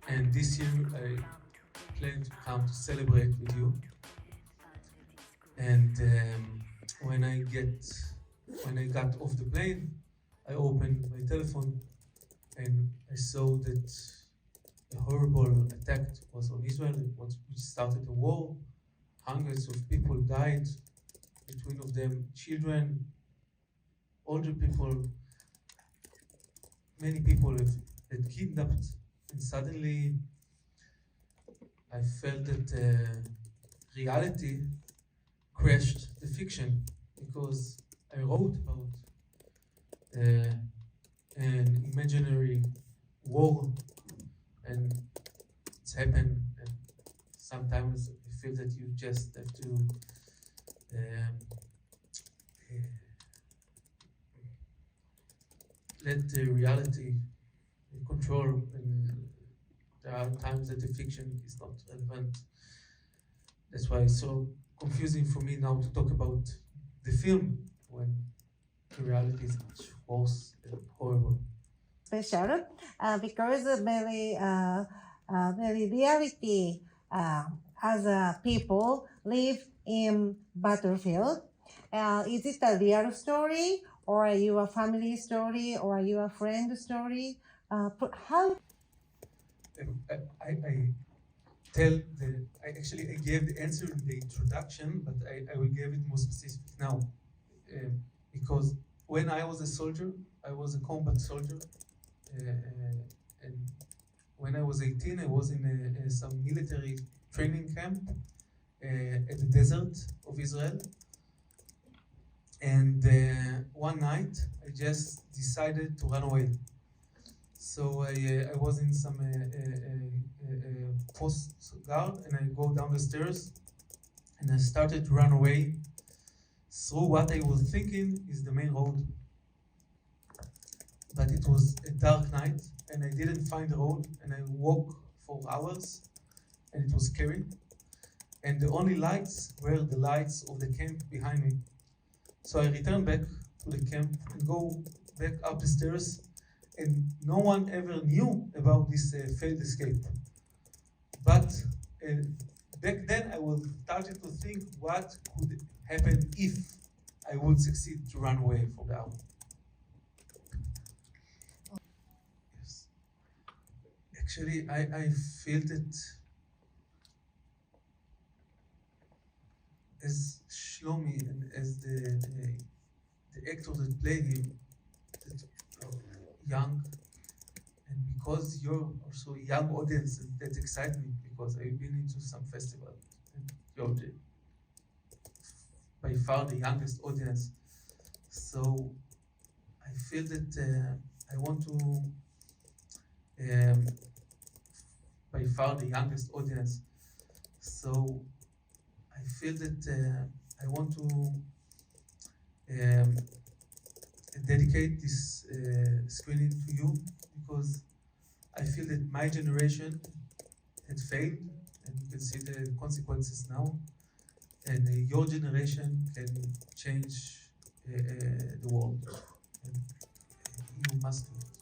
And this year I plan to come to celebrate with you. And when I got off the plane, I opened my telephone and I saw that a horrible attack was on Israel, which started a war. Hundreds of people died, between of them children, older people, many people had kidnapped, and suddenly I felt that reality crashed the fiction, because I wrote about an imaginary war, and it's happened, and sometimes I feel that you just have to let the reality control, and there are times that the fiction is not relevant. That's why it's so confusing for me now to talk about the film when the reality is much worse and horrible. Special because very reality as people live in battlefield. Is it a real story, or your family story, or your friend story? How? I gave the answer in the introduction, but I will give it more specific now, because when I was a soldier, I was a combat soldier, and when I was 18, I was in some military training camp at the desert of Israel. And one night, I just decided to run away. So I was in some post guard, and I go down the stairs, and I started to run away through what I was thinking is the main road. But it was a dark night, and I didn't find the road, and I walked for hours, and it was scary. And the only lights were the lights of the camp behind me. So I returned back to the camp and go back up the stairs, and no one ever knew about this failed escape. But back then I was starting to think what could happen if I would succeed to run away from the army. Yes. Actually, I felt it as Shlomi and as the actor that played him, that young, and because you're also a young audience, that excites me, because I've been into some festival, and you're by far the youngest audience. So I feel that I want to, by far the youngest audience. So I feel that I want to dedicate this screening to you, because I feel that my generation had failed, and you can see the consequences now, and your generation can change the world, and you must do it.